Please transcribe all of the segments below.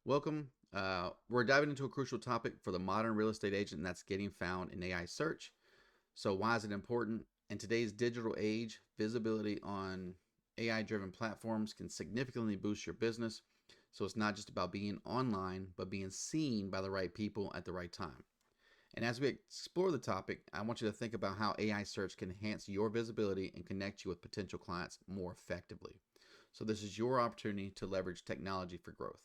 Welcome. We're diving into a crucial topic for the modern real estate agent, and that's getting found in AI search. So, why is it important? In today's digital age, visibility on AI driven platforms can significantly boost your business. So, it's not just about being online, but being seen by the right people at the right time. And as we explore the topic, I want you to think about how AI search can enhance your visibility and connect you with potential clients more effectively. So, this is your opportunity to leverage technology for growth.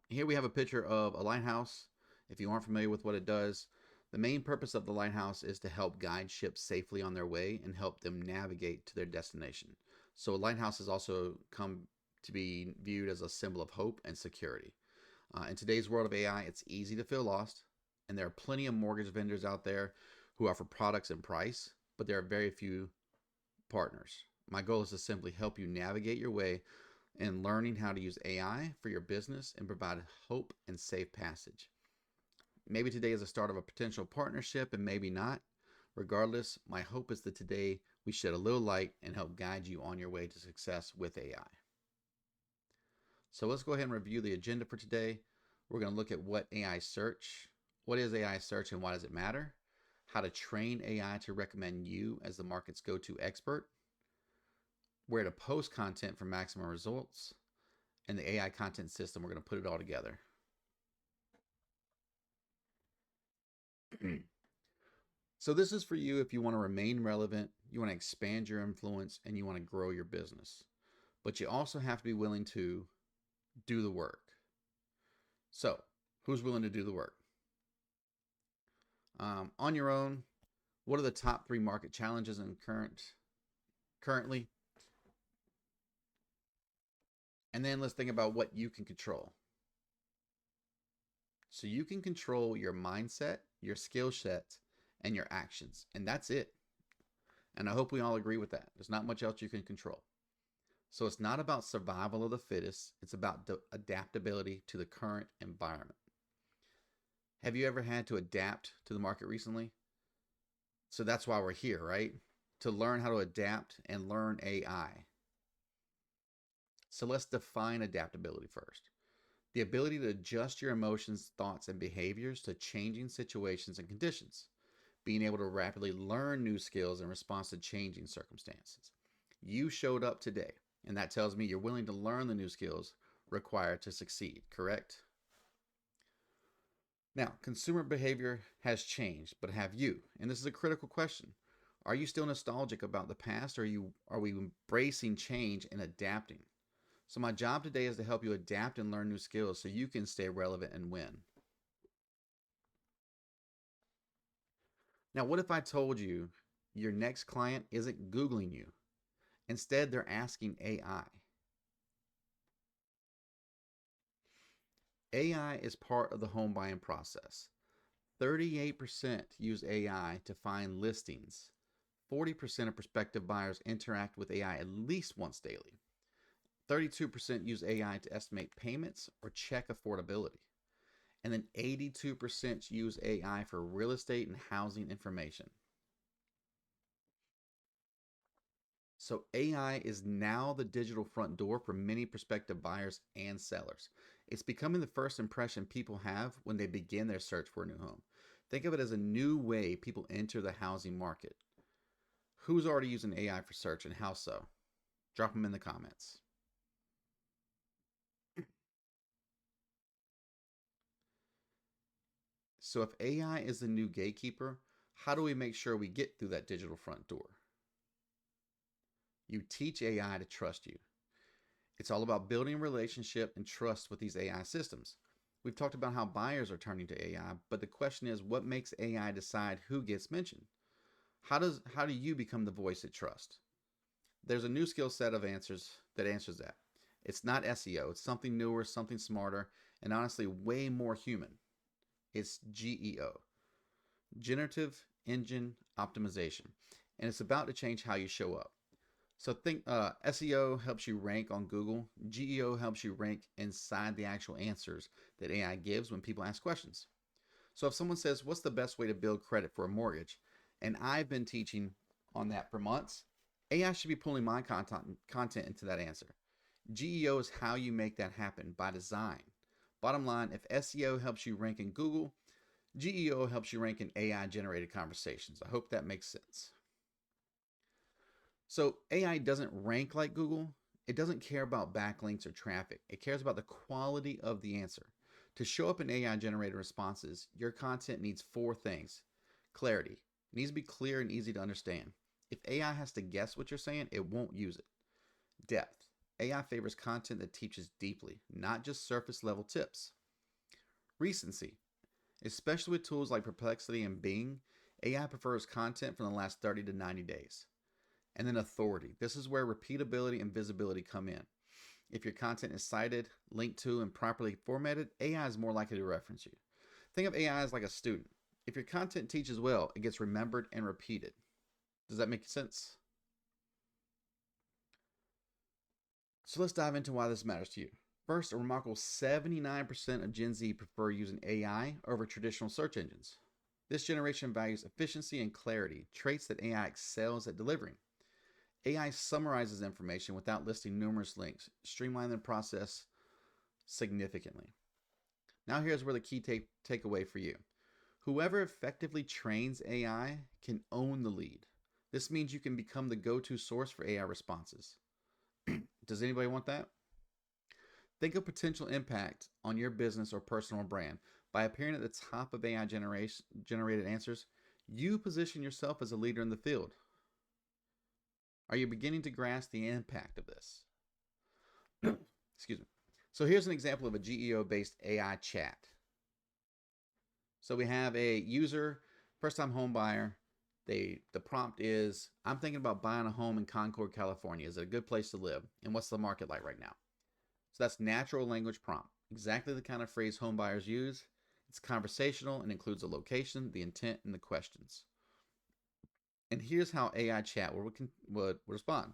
Here we have a picture of a lighthouse. If you aren't familiar with what it does, the main purpose of the lighthouse is to help guide ships safely on their way and help them navigate to their destination. So a lighthouse has also come to be viewed as a symbol of hope and security. In today's world of AI, it's easy to feel lost, and there are plenty of mortgage vendors out there who offer products and price, but there are very few partners. My goal is to simply help you navigate your way and learning how to use AI for your business and provide hope and safe passage. Maybe today is the start of a potential partnership and maybe not. Regardless, my hope is that today we shed a little light and help guide you on your way to success with AI. So let's go ahead and review the agenda for today. We're going to look at what is AI search and why does it matter? How to train AI to recommend you as the market's go-to expert, where to post content for maximum results, and the AI content system. We're going to put it all together. So this is for you if you want to remain relevant, you want to expand your influence, and you want to grow your business. But you also have to be willing to do the work. So who's willing to do the work? On your own, what are the top 3 market challenges in currently? And then let's think about what you can control. So you can control your mindset, your skill set, and your actions. And that's it. And I hope we all agree with that. There's not much else you can control. So it's not about survival of the fittest. It's about adaptability to the current environment. Have you ever had to adapt to the market recently? So that's why we're here, right? To learn how to adapt and learn AI. So let's define adaptability first. The ability to adjust your emotions, thoughts, and behaviors to changing situations and conditions. Being able to rapidly learn new skills in response to changing circumstances. You showed up today, and that tells me you're willing to learn the new skills required to succeed, correct? Now, consumer behavior has changed, but have you? And this is a critical question. Are you still nostalgic about the past, or are we embracing change and adapting? So my job today is to help you adapt and learn new skills so you can stay relevant and win. Now, what if I told you your next client isn't Googling you? Instead, they're asking AI. AI is part of the home buying process. 38% use AI to find listings. 40% of prospective buyers interact with AI at least once daily. 32% use AI to estimate payments or check affordability. And then 82% use AI for real estate and housing information. So AI is now the digital front door for many prospective buyers and sellers. It's becoming the first impression people have when they begin their search for a new home. Think of it as a new way people enter the housing market. Who's already using AI for search and how so? Drop them in the comments. So if AI is the new gatekeeper, how do we make sure we get through that digital front door? You teach AI to trust you. It's all about building a relationship and trust with these AI systems. We've talked about how buyers are turning to AI, but the question is, what makes AI decide who gets mentioned? How do you become the voice it trusts? There's a new skill set of answers that answers that. It's not SEO. It's something newer, something smarter, and honestly way more human. It's GEO, Generative Engine Optimization, and it's about to change how you show up. So think SEO helps you rank on Google. GEO helps you rank inside the actual answers that AI gives when people ask questions. So if someone says, what's the best way to build credit for a mortgage? And I've been teaching on that for months, AI should be pulling my content into that answer. GEO is how you make that happen by design. Bottom line, if SEO helps you rank in Google, GEO helps you rank in AI generated conversations. I hope that makes sense. So AI doesn't rank like Google. It doesn't care about backlinks or traffic. It cares about the quality of the answer. To show up in AI generated responses, your content needs four things. Clarity. It needs to be clear and easy to understand. If AI has to guess what you're saying, it won't use it. Depth. AI favors content that teaches deeply, not just surface level tips. Recency. Especially with tools like Perplexity and Bing, AI prefers content from the last 30 to 90 days. And then authority. This is where repeatability and visibility come in. If your content is cited, linked to, and properly formatted, AI is more likely to reference you. Think of AI as like a student. If your content teaches well, it gets remembered and repeated. Does that make sense? So let's dive into why this matters to you. First, a remarkable 79% of Gen Z prefer using AI over traditional search engines. This generation values efficiency and clarity, traits that AI excels at delivering. AI summarizes information without listing numerous links, streamlining the process significantly. Now here's where the key takeaway for you. Whoever effectively trains AI can own the lead. This means you can become the go-to source for AI responses. Does anybody want that? Think of potential impact on your business or personal brand. By appearing at the top of AI generated answers, you position yourself as a leader in the field. Are you beginning to grasp the impact of this? Excuse me. So here's an example of a GEO-based AI chat. So we have a user, first-time home buyer. The prompt is, I'm thinking about buying a home in Concord, California. Is it a good place to live? And what's the market like right now? So that's natural language prompt. Exactly the kind of phrase home buyers use. It's conversational and includes the location, the intent, and the questions. And here's how AI chat would respond.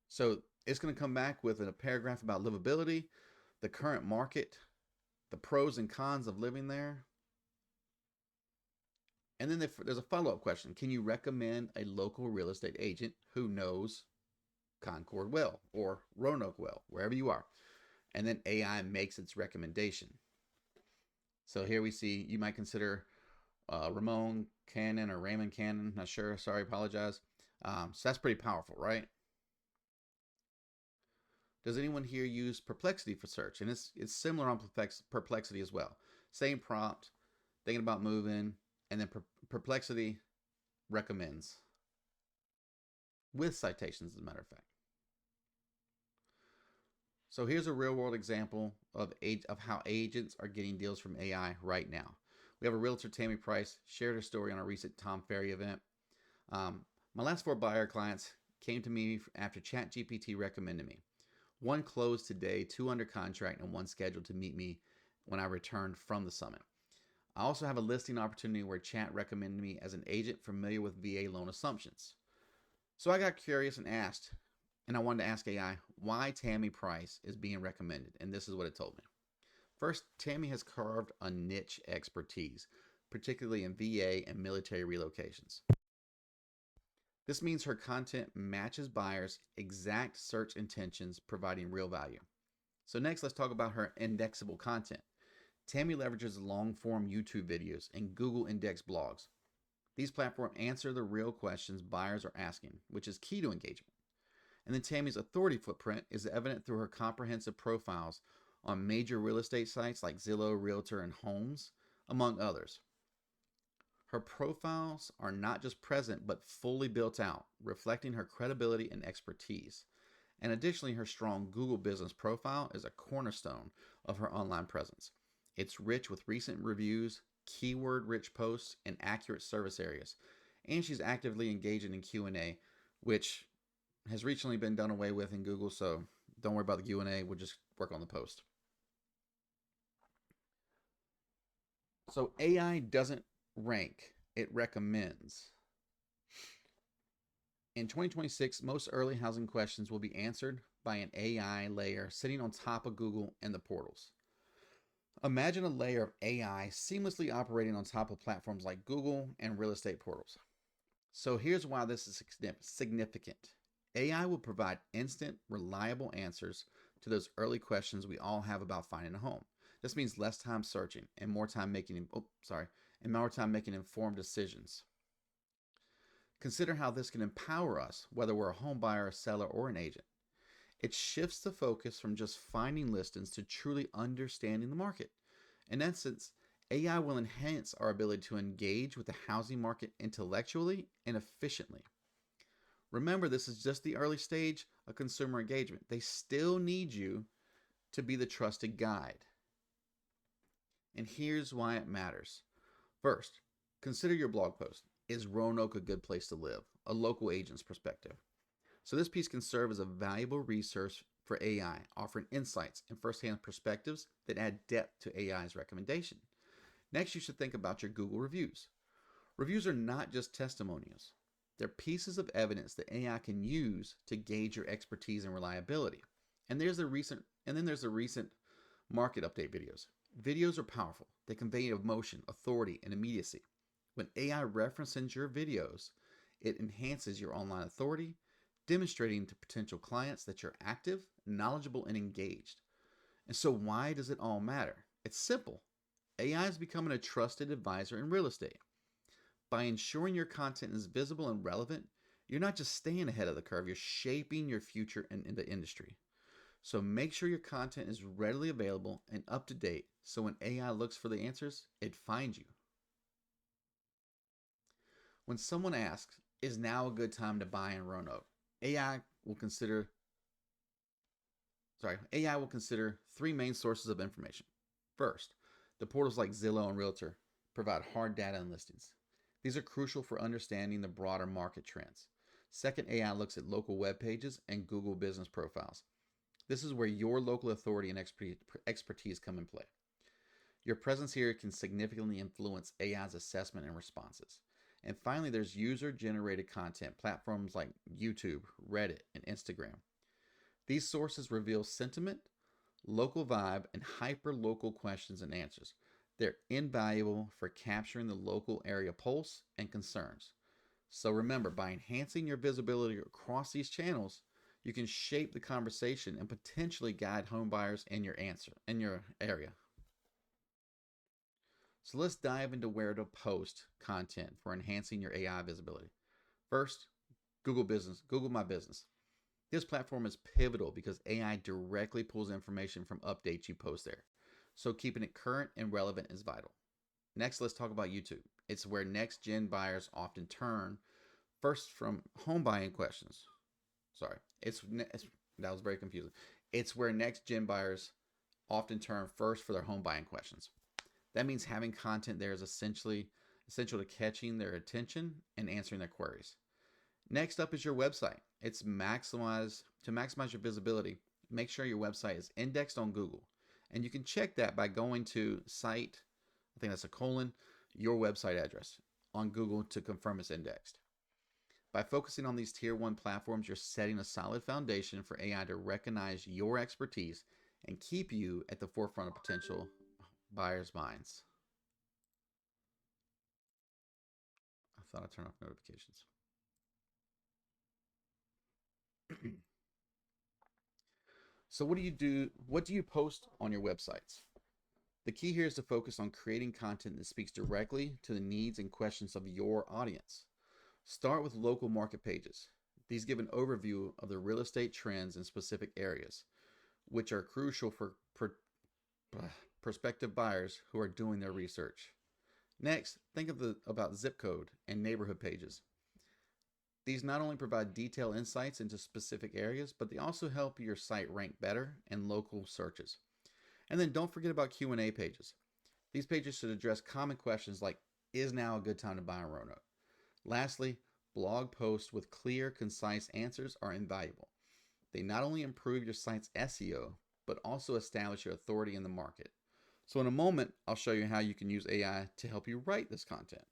So it's going to come back with a paragraph about livability, the current market, the pros and cons of living there. And then there's a follow-up question. Can you recommend a local real estate agent who knows Concord well or Roanoke well, wherever you are? And then AI makes its recommendation. So here we see you might consider Ramon Cannon or Raymond Cannon. Not sure. Sorry, apologize. So that's pretty powerful, right? Does anyone here use Perplexity for search? And it's similar on Perplexity as well. Same prompt, thinking about moving, and then Perplexity recommends with citations, as a matter of fact. So here's a real world example of how agents are getting deals from AI right now. We have a realtor, Tammy Price, shared her story on a recent Tom Ferry event. My last 4 buyer clients came to me after ChatGPT recommended me. 1 closed today, 2 under contract, and 1 scheduled to meet me when I returned from the summit. I also have a listing opportunity where Chat recommended me as an agent familiar with VA loan assumptions. So I got curious and I wanted to ask AI why Tammy Price is being recommended, and this is what it told me. First, Tammy has carved a niche expertise, particularly in VA and military relocations. This means her content matches buyers' exact search intentions, providing real value. So next, let's talk about her indexable content. Tammy leverages long-form YouTube videos and Google index blogs. These platforms answer the real questions buyers are asking, which is key to engagement. And then Tammy's authority footprint is evident through her comprehensive profiles on major real estate sites like Zillow, Realtor, and Homes, among others. Her profiles are not just present, but fully built out, reflecting her credibility and expertise. And additionally, her strong Google business profile is a cornerstone of her online presence. It's rich with recent reviews, keyword-rich posts, and accurate service areas. And she's actively engaging in Q&A, which has recently been done away with in Google, so don't worry about the Q&A. We'll just work on the post. So AI doesn't rank, it recommends. In 2026, most early housing questions will be answered by an AI layer sitting on top of Google and the portals. Imagine a layer of AI seamlessly operating on top of platforms like Google and real estate portals. So here's why this is significant. AI will provide instant, reliable answers to those early questions we all have about finding a home. This means less time searching and more time making informed decisions. Consider how this can empower us, whether we're a home buyer, a seller, or an agent. It shifts the focus from just finding listings to truly understanding the market. In essence, AI will enhance our ability to engage with the housing market intellectually and efficiently. Remember, this is just the early stage of consumer engagement. They still need you to be the trusted guide. And here's why it matters. First, consider your blog post. Is Roanoke a good place to live? A local agent's perspective. So this piece can serve as a valuable resource for AI, offering insights and firsthand perspectives that add depth to AI's recommendation. Next, you should think about your Google reviews. Reviews are not just testimonials. They're pieces of evidence that AI can use to gauge your expertise and reliability. And there's the recent market update videos. Videos are powerful. They convey emotion, authority, and immediacy. When AI references your videos, it enhances your online authority, demonstrating to potential clients that you're active, knowledgeable, and engaged. And so why does it all matter? It's simple. AI is becoming a trusted advisor in real estate. By ensuring your content is visible and relevant, you're not just staying ahead of the curve, you're shaping your future in the industry. So make sure your content is readily available and up to date so when AI looks for the answers, it finds you. When someone asks, is now a good time to buy in Roanoke? AI will consider three main sources of information. First, the portals like Zillow and Realtor provide hard data and listings. These are crucial for understanding the broader market trends. Second, AI looks at local web pages and Google business profiles. This is where your local authority and expertise come in play. Your presence here can significantly influence AI's assessment and responses. And finally, there's user-generated content, platforms like YouTube, Reddit, and Instagram. These sources reveal sentiment, local vibe, and hyper-local questions and answers. They're invaluable for capturing the local area pulse and concerns. So remember, by enhancing your visibility across these channels, you can shape the conversation and potentially guide home buyers in your area. So let's dive into where to post content for enhancing your AI visibility. First, Google My Business. This platform is pivotal because AI directly pulls information from updates you post there. So keeping it current and relevant is vital. Next, let's talk about YouTube. It's where next-gen buyers often turn first from home buying questions. That was very confusing. It's where next-gen buyers often turn first for their home buying questions. That means having content there is essential to catching their attention and answering their queries. Next up is your website. To maximize your visibility, make sure your website is indexed on Google. And you can check that by going to site, I think that's a colon, your website address on Google to confirm it's indexed. By focusing on these tier 1 platforms, you're setting a solid foundation for AI to recognize your expertise and keep you at the forefront of potential buyers' minds. I thought I turned off notifications. So what do you post on your websites? The key here is to focus on creating content that speaks directly to the needs and questions of your audience. Start with local market pages. These give an overview of the real estate trends in specific areas, which are crucial for prospective buyers who are doing their research. Next, think about zip code and neighborhood pages. These not only provide detailed insights into specific areas, but they also help your site rank better in local searches. And then don't forget about Q&A pages. These pages should address common questions like, is now a good time to buy in Roanoke? Lastly, blog posts with clear, concise answers are invaluable. They not only improve your site's SEO, but also establish your authority in the market. So in a moment, I'll show you how you can use AI to help you write this content.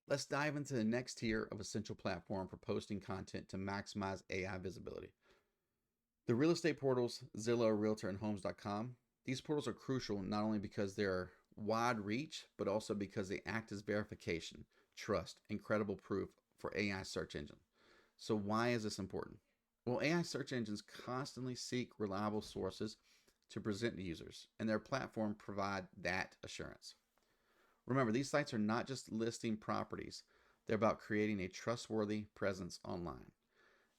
Let's dive into the next tier of essential platform for posting content to maximize AI visibility. The real estate portals, Zillow, Realtor, and Homes.com. These portals are crucial not only because they're wide reach, but also because they act as verification, trust, and credible proof for AI search engine. So why is this important? Well, AI search engines constantly seek reliable sources to present to users, and their platform provide that assurance. Remember, these sites are not just listing properties, they're about creating a trustworthy presence online.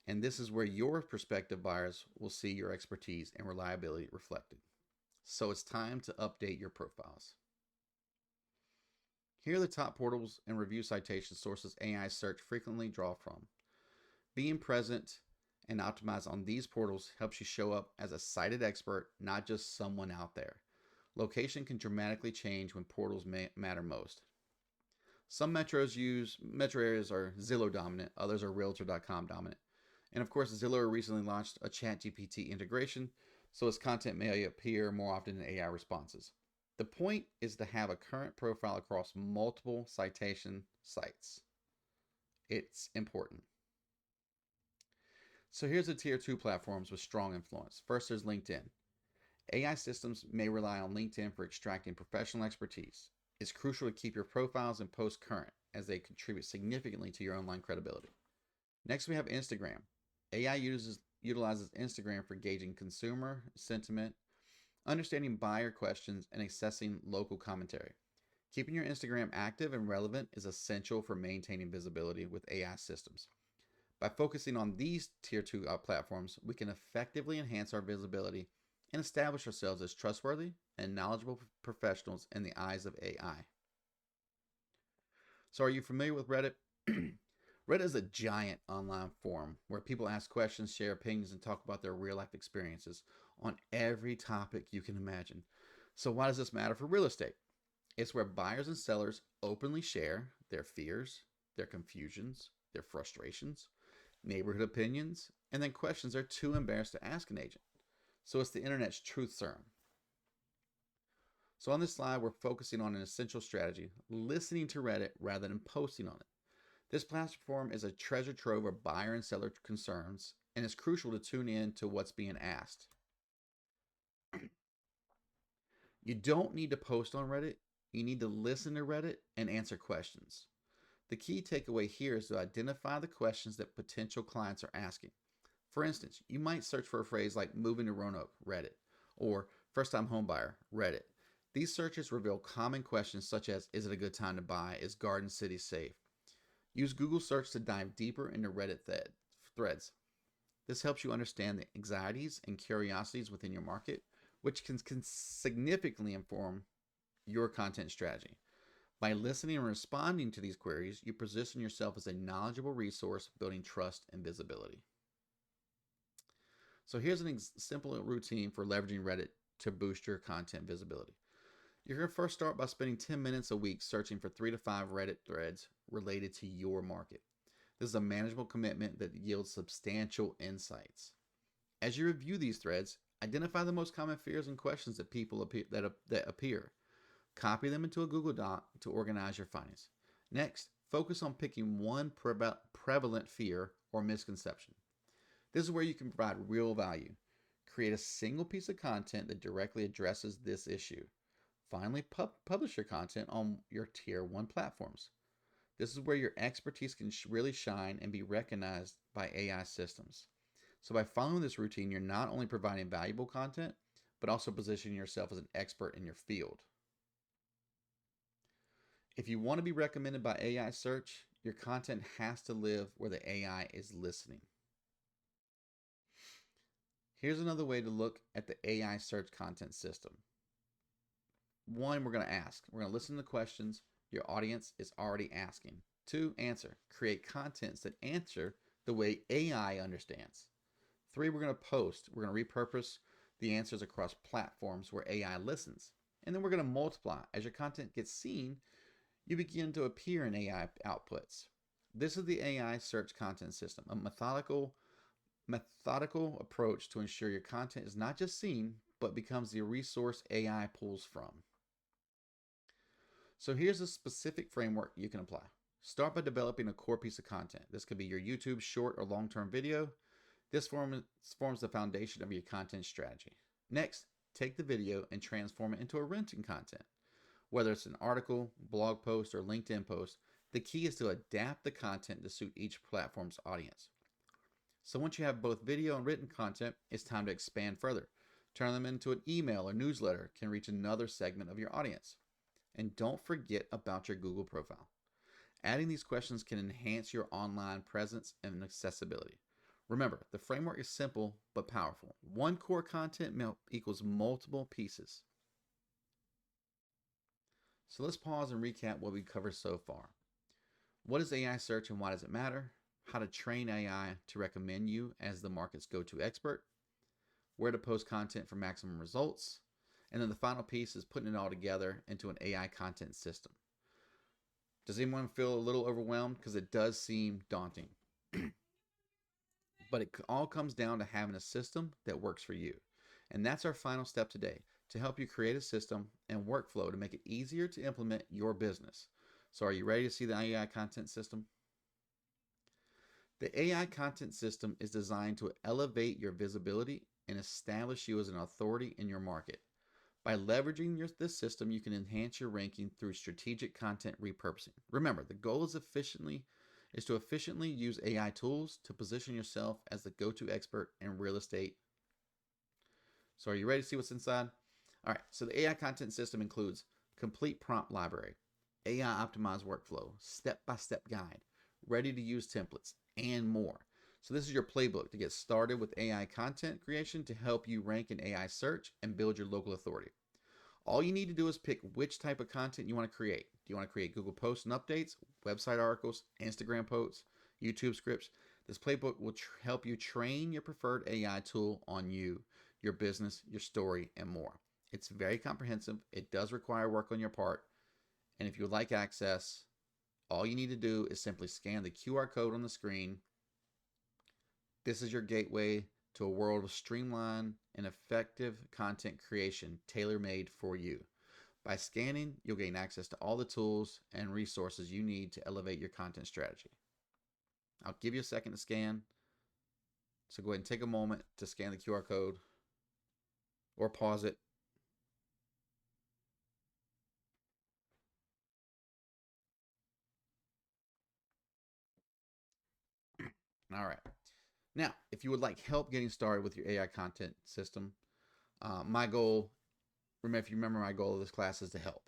And this is where your prospective buyers will see your expertise and reliability reflected. So it's time to update your profiles. Here are the top portals and review citation sources AI search frequently draw from. Being present and optimized on these portals helps you show up as a cited expert, not just someone out there. Location can dramatically change when portals matter most. Some metro areas are Zillow dominant, others are Realtor.com dominant. And of course, Zillow recently launched a ChatGPT integration, so its content may appear more often in AI responses. The point is to have a current profile across multiple citation sites. It's important. So here's the tier 2 platforms with strong influence. First, there's LinkedIn. AI systems may rely on LinkedIn for extracting professional expertise. It's crucial to keep your profiles and posts current as they contribute significantly to your online credibility. Next, we have Instagram. AI utilizes Instagram for gauging consumer sentiment, understanding buyer questions, and assessing local commentary. Keeping your Instagram active and relevant is essential for maintaining visibility with AI systems. By focusing on these tier 2 platforms, we can effectively enhance our visibility and establish ourselves as trustworthy and knowledgeable professionals in the eyes of AI. So, are you familiar with Reddit? Reddit is a giant online forum where people ask questions, share opinions, and talk about their real life experiences on every topic you can imagine. So, why does this matter for real estate? It's where buyers and sellers openly share their fears, their confusions, their frustrations, neighborhood opinions, and then questions they're too embarrassed to ask an agent. So it's the internet's truth serum. So on this slide, we're focusing on an essential strategy, listening to Reddit rather than posting on it. This platform is a treasure trove of buyer and seller concerns, and it's crucial to tune in to what's being asked. You don't need to post on Reddit. You need to listen to Reddit and answer questions. The key takeaway here is to identify the questions that potential clients are asking. For instance, you might search for a phrase like moving to Roanoke, Reddit, or first time home buyer, Reddit. These searches reveal common questions such as, is it a good time to buy? Is Garden City safe? Use Google search to dive deeper into Reddit threads. This helps you understand the anxieties and curiosities within your market, which can significantly inform your content strategy. By listening and responding to these queries, you position yourself as a knowledgeable resource, building trust and visibility. So here's a simple routine for leveraging Reddit to boost your content visibility. You're going to first start by spending 10 minutes a week searching for 3 to 5 Reddit threads related to your market. This is a manageable commitment that yields substantial insights. As you review these threads, identify the most common fears and questions that people appear. Copy them into a Google Doc to organize your findings. Next, focus on picking one prevalent fear or misconception. This is where you can provide real value. Create a single piece of content that directly addresses this issue. Finally, publish your content on your tier 1 platforms. This is where your expertise can really shine and be recognized by AI systems. So by following this routine, you're not only providing valuable content, but also positioning yourself as an expert in your field. If you want to be recommended by AI search, your content has to live where the AI is listening. Here's another way to look at the AI search content system. One, we're going to ask. We're going to listen to questions your audience is already asking. 2, answer. Create contents that answer the way AI understands. 3, we're going to post. We're going to repurpose the answers across platforms where AI listens. And then we're going to multiply. As your content gets seen, you begin to appear in AI outputs. This is the AI search content system, a methodical approach to ensure your content is not just seen, but becomes the resource AI pulls from. So here's a specific framework you can apply. Start by developing a core piece of content. This could be your YouTube short or long-term video. This forms the foundation of your content strategy. Next, take the video and transform it into a written content. Whether it's an article, blog post, or LinkedIn post, The key is to adapt the content to suit each platform's audience. So once you have both video and written content, it's time to expand further. Turn them into an email or newsletter can reach another segment of your audience. And don't forget about your Google profile. Adding these questions can enhance your online presence and accessibility. Remember, the framework is simple but powerful. One core content equals multiple pieces. So let's pause and recap what we covered so far. What is AI search and why does it matter? How to train AI to recommend you as the market's go-to expert, where to post content for maximum results, and then the final piece is putting it all together into an AI content system. Does anyone feel a little overwhelmed? Because it does seem daunting. But it all comes down to having a system that works for you. And that's our final step today, to help you create a system and workflow to make it easier to implement your business. So are you ready to see the AI content system? The AI content system is designed to elevate your visibility and establish you as an authority in your market. By leveraging this system, you can enhance your ranking through strategic content repurposing. Remember, the goal is to efficiently use AI tools to position yourself as the go-to expert in real estate. So are you ready to see what's inside? All right, so the AI content system includes complete prompt library, AI optimized workflow, step-by-step guide, ready-to-use templates, and more. So this is your playbook to get started with AI content creation to help you rank in AI search and build your local authority. All you need to do is pick which type of content you want to create. Do you want to create Google posts and updates, website articles, Instagram posts, YouTube scripts? This playbook will help you train your preferred AI tool on you, your business, your story, and more. It's very comprehensive. It does require work on your part. And if you would like access, all you need to do is simply scan the QR code on the screen. This is your gateway to a world of streamlined and effective content creation tailor-made for you. By scanning, you'll gain access to all the tools and resources you need to elevate your content strategy. I'll give you a second to scan. So go ahead and take a moment to scan the QR code or pause it. All right. Now, if you would like help getting started with your AI content system, my goal, if you remember, my goal of this class is to help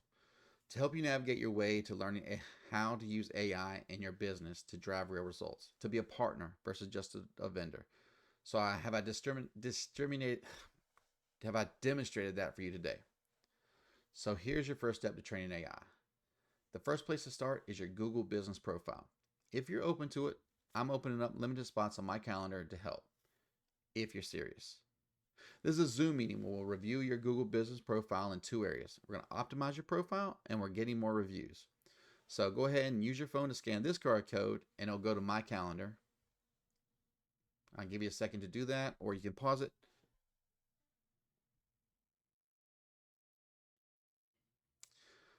you navigate your way to learning how to use AI in your business to drive real results, to be a partner versus just a vendor. So have I demonstrated that for you today? So here's your first step to training AI. The first place to start is your Google business profile. If you're open to it, I'm opening up limited spots on my calendar to help, if you're serious. This is a Zoom meeting where we'll review your Google business profile in two areas. We're going to optimize your profile and we're getting more reviews. So go ahead and use your phone to scan this QR code and it'll go to my calendar. I'll give you a second to do that, or you can pause it.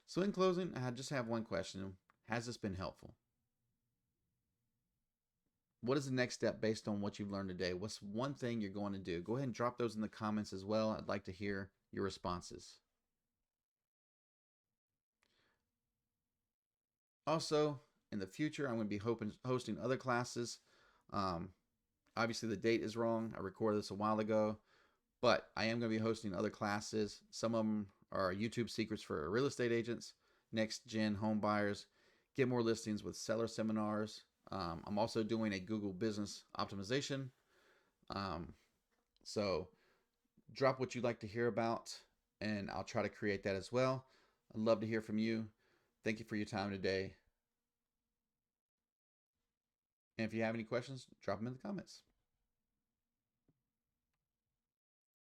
So in closing, I just have one question. Has this been helpful? What is the next step based on what you've learned today? What's one thing you're going to do? Go ahead and drop those in the comments as well. I'd like to hear your responses. Also, in the future, I'm going to be hosting other classes. Obviously, the date is wrong. I recorded this a while ago, but I am going to be hosting other classes. Some of them are YouTube secrets for real estate agents, next gen home buyers, get more listings with seller seminars. I'm also doing a Google business optimization. So drop what you'd like to hear about, and I'll try to create that as well. I'd love to hear from you. Thank you for your time today. And if you have any questions, drop them in the comments.